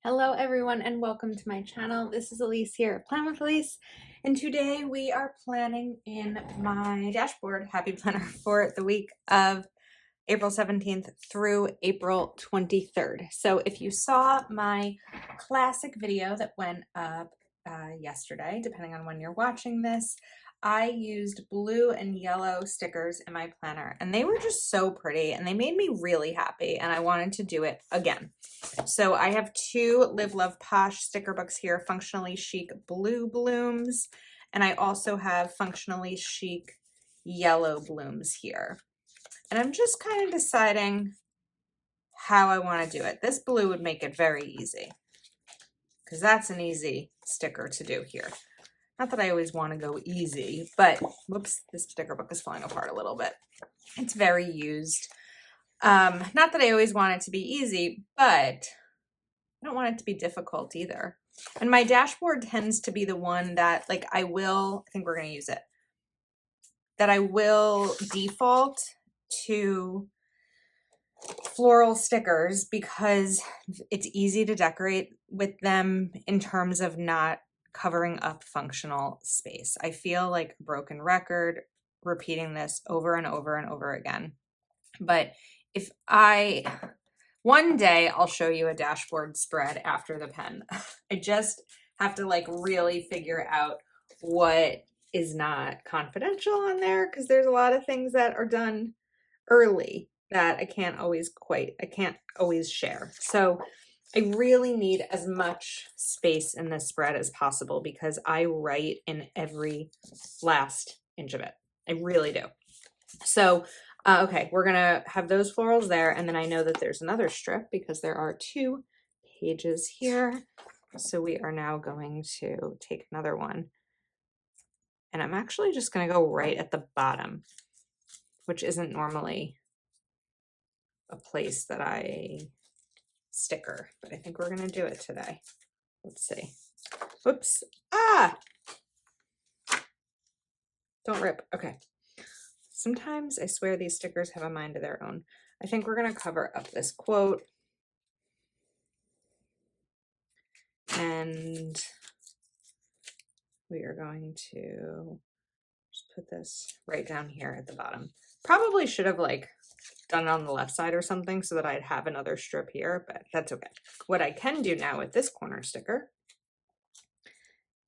Hello everyone and welcome to my channel. This is Elise here at Plan with Elise, and today we are planning in my dashboard happy planner for the week of April 17th through April 23rd. So if you saw my classic video that went up yesterday, depending on when you're watching this, I used blue and yellow stickers in my planner and they were just so pretty and they made me really happy and I wanted to do it again. So I have two Live Love Posh sticker books here, Functionally Chic Blue Blooms, and I also have Functionally Chic Yellow Blooms here. And I'm just kind of deciding how I want to do it. This blue would make it very easy because that's an easy sticker to do here. Not that I always want to go easy, but whoops, this sticker book is falling apart a little bit. It's very used. Not that I always want it to be easy, but I don't want it to be difficult either. And my dashboard tends to be the one that I think we're going to use it, that I will default to floral stickers because it's easy to decorate with them in terms of not covering up functional space. I feel like a broken record repeating this over and over and over again. But one day I'll show you a dashboard spread after the pen. I just have to really figure out what is not confidential on there because there's a lot of things that are done early that I can't always share. So I really need as much space in this spread as possible because I write in every last inch of it. I really do. So, okay, we're gonna have those florals there. And then I know that there's another strip because there are 2 pages here. So we are now going to take another one. And I'm actually just gonna go right at the bottom, which isn't normally a place that I sticker, but I think we're gonna do it today. Let's see. Whoops. Ah! Don't rip. Okay. Sometimes I swear these stickers have a mind of their own. I think we're gonna cover up this quote. And we are going to just put this right down here at the bottom. Probably should have done it on the left side or something so that I'd have another strip here, but that's okay. What I can do now with this corner sticker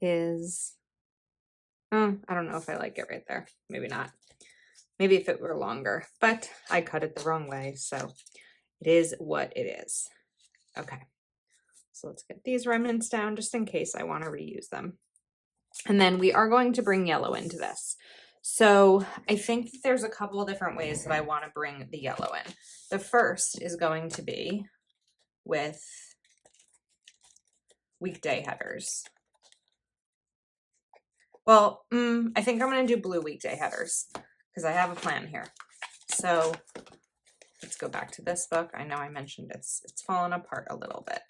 is, I don't know if I like it right there. Maybe not. Maybe if it were longer, but I cut it the wrong way, so it is what it is. Okay, so let's get these remnants down just in case I want to reuse them. And then we are going to bring yellow into this. So I think that there's a couple of different ways that I want to bring the yellow in. The first is going to be with weekday headers. Well, I think I'm going to do blue weekday headers because I have a plan here. So let's go back to this book. I know I mentioned it's fallen apart a little bit,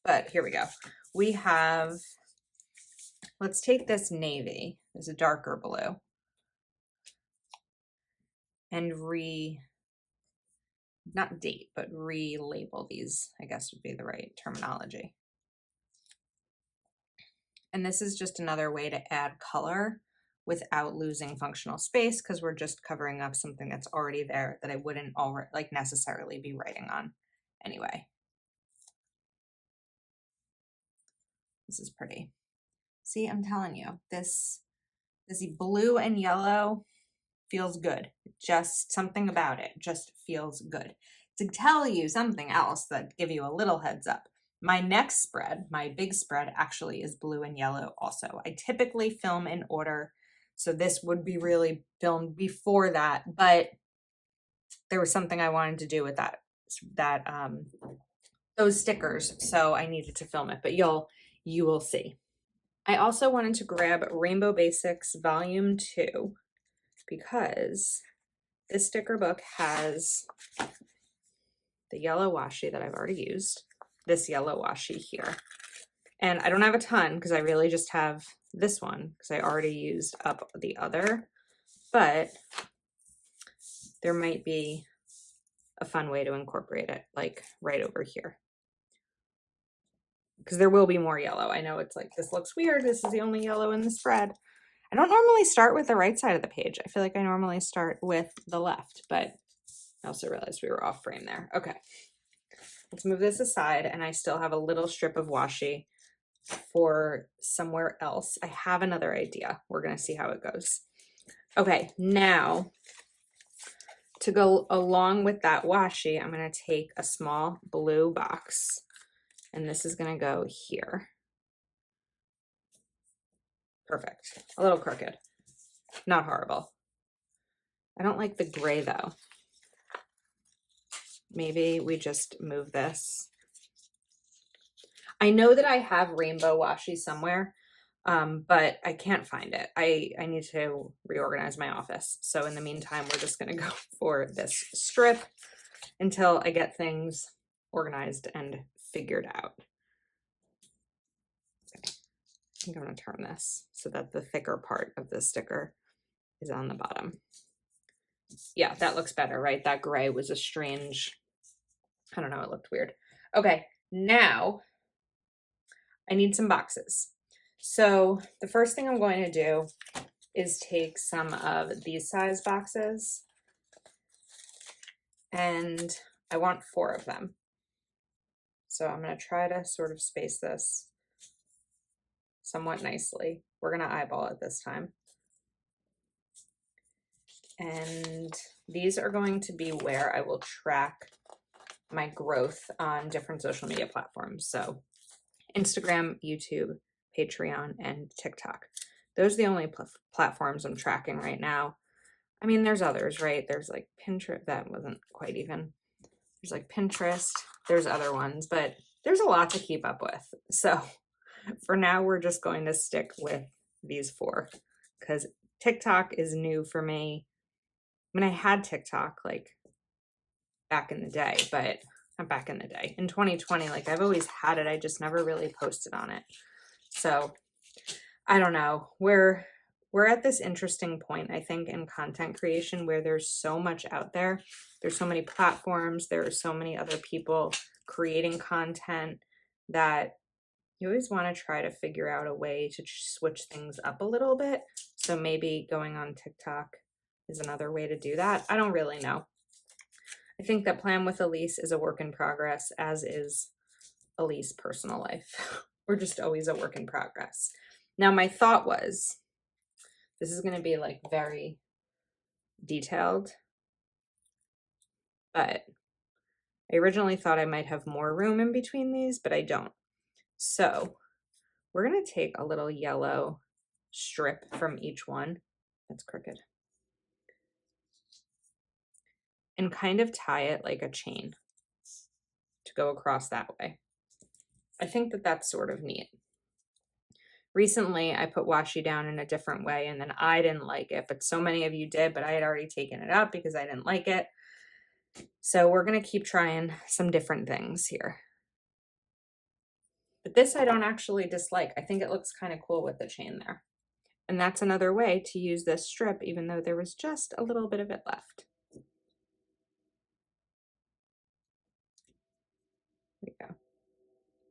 but here we go. We have, let's take this navy, this a darker blue, and not date, but relabel these, I guess would be the right terminology. And this is just another way to add color without losing functional space because we're just covering up something that's already there that I wouldn't already necessarily be writing on anyway. This is pretty. See, I'm telling you, this blue and yellow feels good. Just something about it just feels good. To tell you something else that give you a little heads up, my next spread, my big spread, actually is blue and yellow also. I typically film in order, so this would be really filmed before that, but there was something I wanted to do with those stickers, so I needed to film it, but you will see. I also wanted to grab Rainbow Basics Volume 2 because this sticker book has the yellow washi that I've already used, this yellow washi here. And I don't have a ton because I really just have this one because I already used up the other, but there might be a fun way to incorporate it, like right over here. because there will be more yellow. I know it's like, this looks weird. This is the only yellow in the spread. I don't normally start with the right side of the page. I feel like I normally start with the left, but I also realized we were off frame there. Okay, let's move this aside, and I still have a little strip of washi for somewhere else. I have another idea. We're gonna see how it goes. Okay, now to go along with that washi, I'm gonna take a small blue box, and this is gonna go here. Perfect. A little crooked, not horrible. I don't like the gray though. Maybe we just move this. I know that I have rainbow washi somewhere, but I can't find it. I need to reorganize my office. So in the meantime, we're just gonna go for this strip until I get things organized and figured out. Okay. I think I'm gonna turn this so that the thicker part of the sticker is on the bottom. Yeah, that looks better, right? That gray was a strange, I don't know, it looked weird. Okay, now I need some boxes. So the first thing I'm going to do is take some of these size boxes, and I want 4 of them. So I'm going to try to sort of space this somewhat nicely. We're going to eyeball it this time. And these are going to be where I will track my growth on different social media platforms. So Instagram, YouTube, Patreon, and TikTok. Those are the only platforms I'm tracking right now. I mean, there's others, right? There's like Pinterest. That wasn't quite even. There's like Pinterest. There's other ones, but there's a lot to keep up with. So for now, we're just going to stick with these 4 because TikTok is new for me. I mean, I had TikTok like back in the day, but not back in the day. In 2020, like I've always had it. I just never really posted on it. So I don't know. We're at this interesting point, I think, in content creation where there's so much out there. There's so many platforms. There are so many other people creating content that you always want to try to figure out a way to switch things up a little bit. So maybe going on TikTok is another way to do that. I don't really know. I think that Plan with Elise is a work in progress, as is Elise's personal life. We're just always a work in progress. Now, my thought was, this is going to be like very detailed, but I originally thought I might have more room in between these, but I don't. So we're going to take a little yellow strip from each one. That's crooked. And kind of tie it like a chain to go across that way. I think that that's sort of neat. Recently, I put washi down in a different way, and then I didn't like it, but so many of you did, but I had already taken it up because I didn't like it. So we're going to keep trying some different things here. But this I don't actually dislike. I think it looks kind of cool with the chain there. And that's another way to use this strip, even though there was just a little bit of it left. There we go.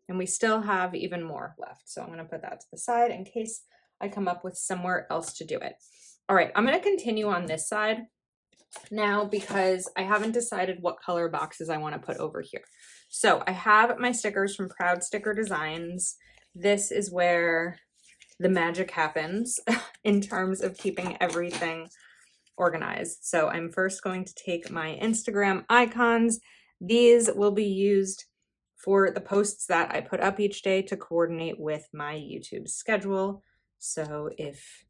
And we still have even more left. So I'm going to put that to the side in case I come up with somewhere else to do it. All right, I'm going to continue on this side now because I haven't decided what color boxes I want to put over here. So I have my stickers from Proud Sticker Designs. This is where the magic happens in terms of keeping everything organized. So I'm first going to take my Instagram icons. These will be used for the posts that I put up each day to coordinate with my YouTube schedule. So if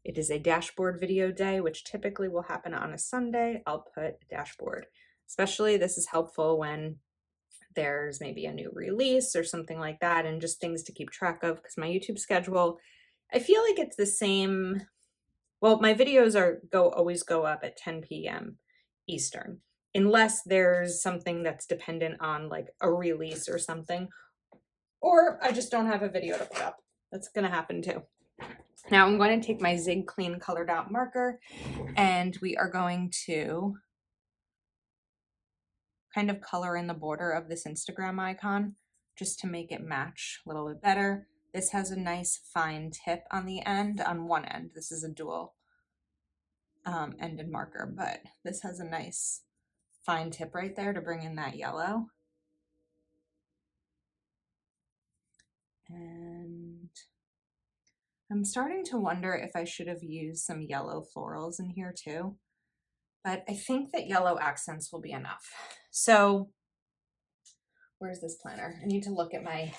it is a dashboard video day, which typically will happen on a Sunday, I'll put dashboard. Especially this is helpful when there's maybe a new release or something like that, and just things to keep track of, because my YouTube schedule, I feel like it's the same. Well, my videos always go up at 10 p.m. Eastern, unless there's something that's dependent on like a release or something, or I just don't have a video to put up. That's gonna happen too. Now I'm going to take my Zig Clean Color Dot marker, and we are going to kind of color in the border of this Instagram icon. just to make it match a little bit better. This has a nice fine tip on the end, on one end. This is a dual ended marker, but this has a nice fine tip right there to bring in that yellow. And I'm starting to wonder if I should have used some yellow florals in here too, but I think that yellow accents will be enough. So where's this planner? I need to look at my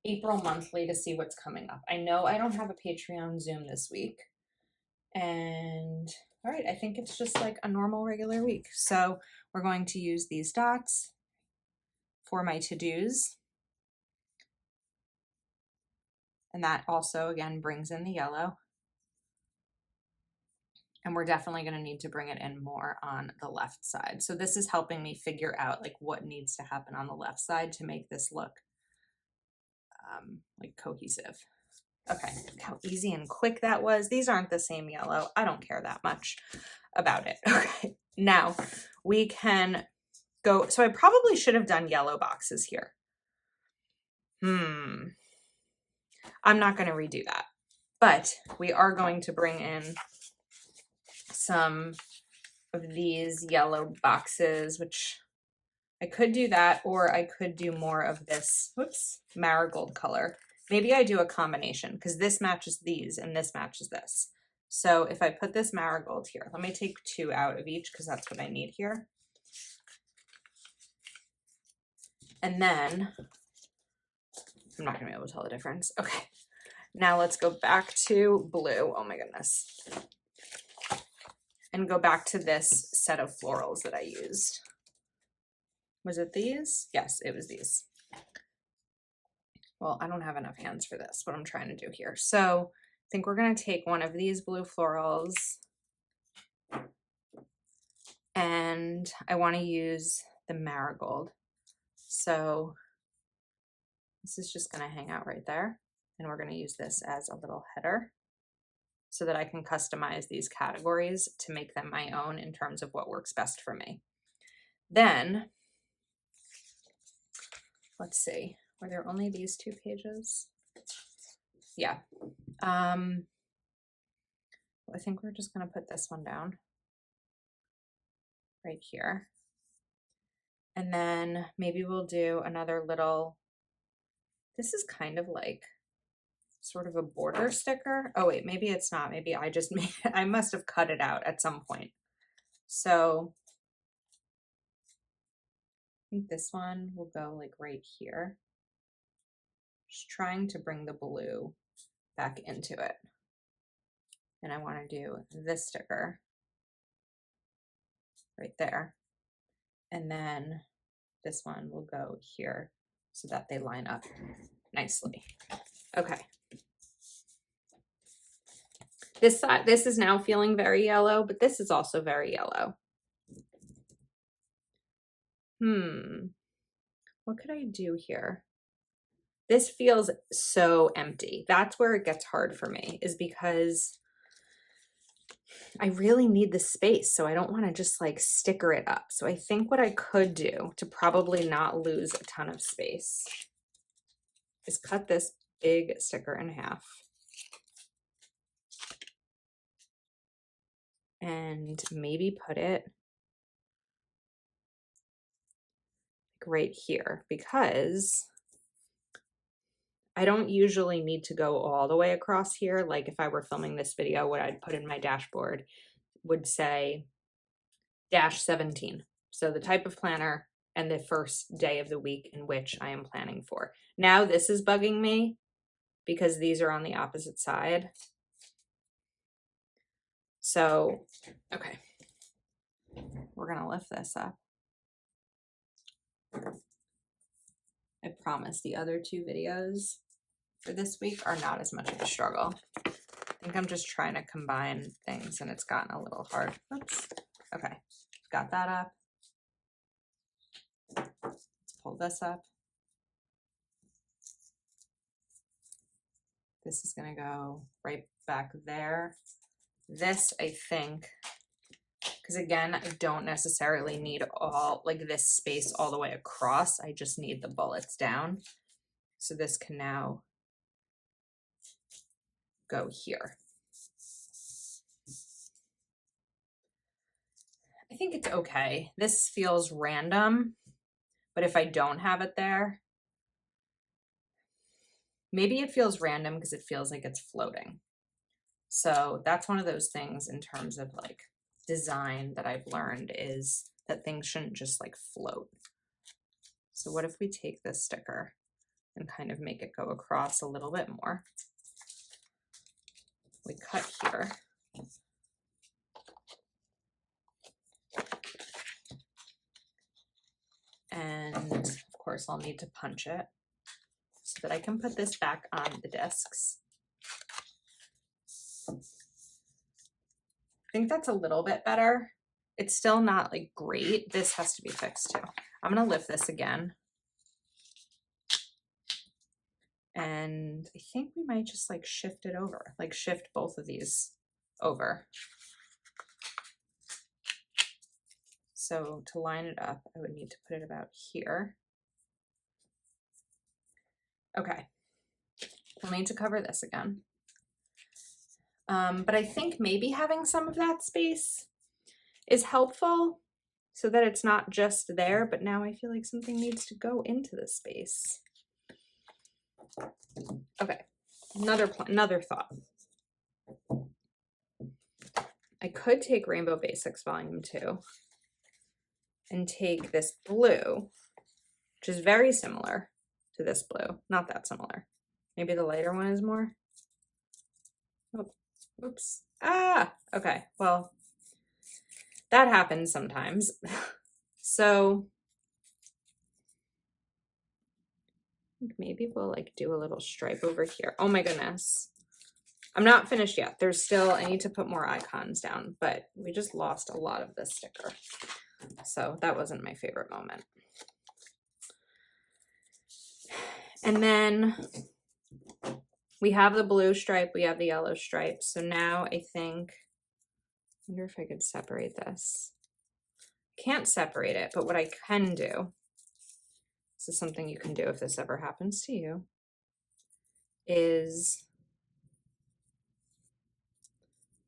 April monthly to see what's coming up. I know I don't have a Patreon Zoom this week. And all right, I think it's just like a normal regular week. So we're going to use these dots for my to-dos. And that also, again, brings in the yellow. And we're definitely going to need to bring it in more on the left side. So this is helping me figure out like what needs to happen on the left side to make this look like cohesive. Okay, look how easy and quick that was. These aren't the same yellow. I don't care that much about it. Okay, now we can go. So I probably should have done yellow boxes here. I'm not going to redo that, but we are going to bring in some of these yellow boxes, which I could do that, or I could do more of this, whoops, marigold color. Maybe I do a combination because this matches these and this matches this. So if I put this marigold here, let me take 2 out of each because that's what I need here. And then I'm not gonna be able to tell the difference. Okay, now let's go back to blue. Oh my goodness. And go back to this set of florals that I used. Was it these? Yes, it was these. Well, I don't have enough hands for this, what I'm trying to do here. So I think we're gonna take one of these blue florals and I wanna use the marigold. So this is just gonna hang out right there. And we're gonna use this as a little header so that I can customize these categories to make them my own in terms of what works best for me. Then, let's see, were there only these 2 pages? Yeah. I think we're just gonna put this one down right here. And then maybe we'll do another little, this is kind of like sort of a border sticker. Oh wait, maybe it's not. Maybe I just made it. I must have cut it out at some point. So I think this one will go like right here. Just trying to bring the blue back into it. And I want to do this sticker right there. And then this one will go here so that they line up nicely. Okay. This side, this is now feeling very yellow, but this is also very yellow. What could I do here? This feels so empty. That's where it gets hard for me, is because I really need the space. So I don't want to just like sticker it up. So I think what I could do to probably not lose a ton of space is cut this big sticker in half. And maybe put it right here, because I don't usually need to go all the way across here. Like if I were filming this video, what I'd put in my dashboard would say -17. So the type of planner and the first day of the week in which I am planning for. Now this is bugging me because these are on the opposite side. So, okay, we're gonna lift this up. I promise the other 2 videos for this week are not as much of a struggle. I think I'm just trying to combine things and it's gotten a little hard. Oops. Okay, got that up. Let's pull this up. This is gonna go right back there. This, I think, because again, I don't necessarily need all like this space all the way across. I just need the bullets down. So this can now go here. I think it's okay. This feels random, but if I don't have it there, maybe it feels random because it feels like it's floating. So that's one of those things in terms of like design that I've learned, is that things shouldn't just like float. So what if we take this sticker and kind of make it go across a little bit more? We cut here. And of course I'll need to punch it so that I can put this back on the discs. I think that's a little bit better. It's still not like great. This has to be fixed too. I'm gonna lift this again. And I think we might just like shift it over, like shift both of these over. So to line it up, I would need to put it about here. Okay, we'll need to cover this again. But I think maybe having some of that space is helpful so that it's not just there, but now I feel like something needs to go into the space. Okay, another thought. I could take Rainbow Basics Volume 2 and take this blue, which is very similar to this blue, not that similar. Maybe the lighter one is more. Oh, oops. Ah, okay, well, that happens sometimes. So maybe we'll like do a little stripe over here. Oh my goodness. I'm not finished yet. There's still, I need to put more icons down, but we just lost a lot of this sticker. So that wasn't my favorite moment. And then we have the blue stripe, we have the yellow stripe. So now I think, I wonder if I could separate this. Can't separate it, but what I can do, this is something you can do if this ever happens to you, is,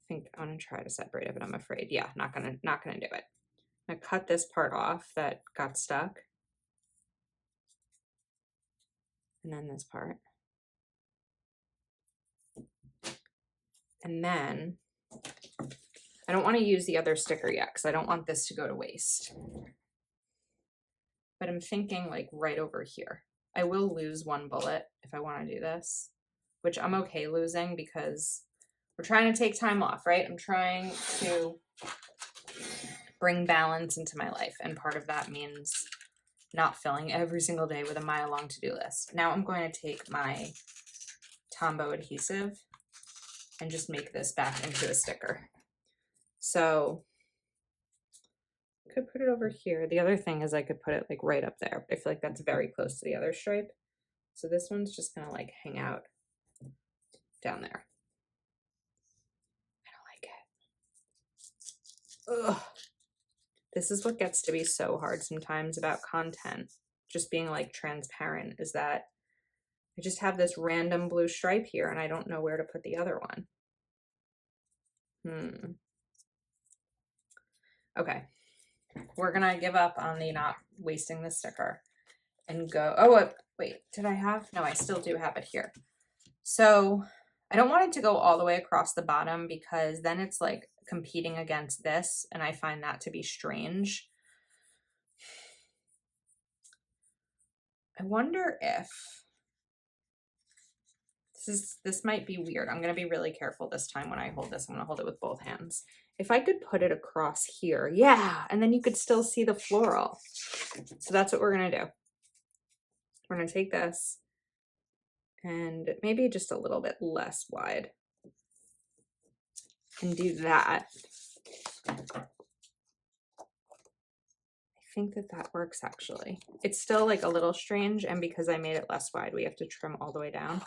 I think I'm gonna try to separate it, but I'm afraid, yeah, not gonna do it. I'm gonna cut this part off that got stuck. And then this part. And then I don't want to use the other sticker yet because I don't want this to go to waste. But I'm thinking like right over here. I will lose one bullet if I want to do this, which I'm okay losing because we're trying to take time off, right? I'm trying to bring balance into my life. And part of that means not filling every single day with a mile-long to-do list. Now I'm going to take my Tombow adhesive and just make this back into a sticker. So I could put it over here. The other thing is I could put it like right up there. I feel like that's very close to the other stripe. So this one's just gonna like hang out down there. I don't like it. Ugh. This is what gets to be so hard sometimes about content. Just being like transparent, is that I just have this random blue stripe here and I don't know where to put the other one. Okay, we're gonna give up on the not wasting the sticker and go, oh, wait, did I have? No, I still do have it here. So I don't want it to go all the way across the bottom because then it's like competing against this and I find that to be strange. I wonder if this might be weird. I'm gonna be really careful this time when I hold this. I'm gonna hold it with both hands. If I could put it across here, yeah, and then you could still see the floral. So that's what we're gonna do. We're gonna take this and maybe just a little bit less wide and do that. I think that works actually. It's still like a little strange, and because I made it less wide, we have to trim all the way down.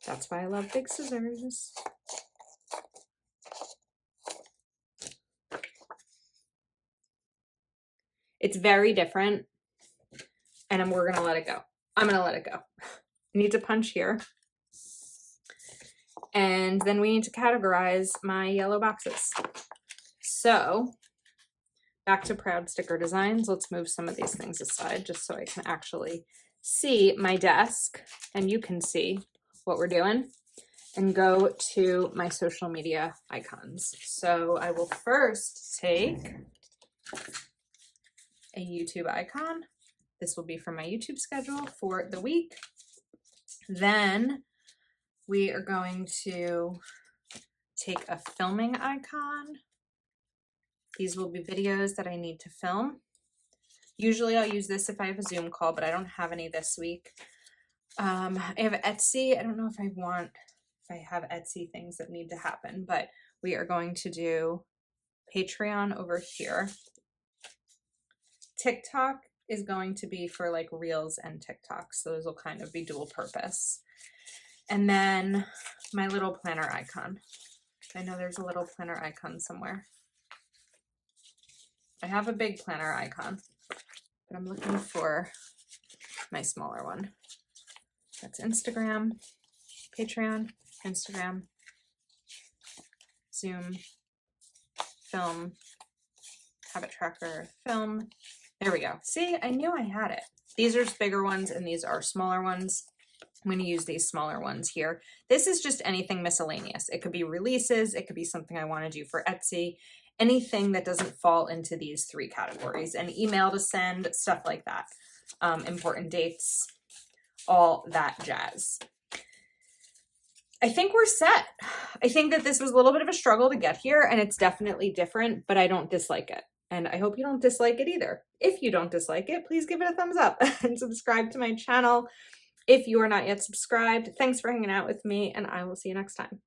That's why I love big scissors. It's very different, and we're gonna let it go. I'm gonna let it go. I need to punch here. And then we need to categorize my yellow boxes. So back to Proud Sticker Designs. Let's move some of these things aside just so I can actually see my desk and you can see what we're doing, and go to my social media icons. So I will first take a YouTube icon. This will be for my YouTube schedule for the week. Then we are going to take a filming icon. These will be videos that I need to film. Usually I'll use this if I have a Zoom call, but I don't have any this week. I have Etsy. I don't know if I have Etsy things that need to happen, but we are going to do Patreon over here. TikTok is going to be for like Reels and TikToks. So those will kind of be dual purpose. And then my little planner icon. I know there's a little planner icon somewhere. I have a big planner icon, but I'm looking for my smaller one. That's Instagram, Patreon, Instagram, Zoom, film, habit tracker, film. There we go. See, I knew I had it. These are bigger ones and these are smaller ones. I'm going to use these smaller ones here. This is just anything miscellaneous. It could be releases. It could be something I want to do for Etsy. Anything that doesn't fall into these three categories. An email to send, stuff like that. Important dates, all that jazz. I think we're set. I think that this was a little bit of a struggle to get here, and it's definitely different, but I don't dislike it. And I hope you don't dislike it either. If you don't dislike it, please give it a thumbs up and subscribe to my channel if you are not yet subscribed. Thanks for hanging out with me, and I will see you next time.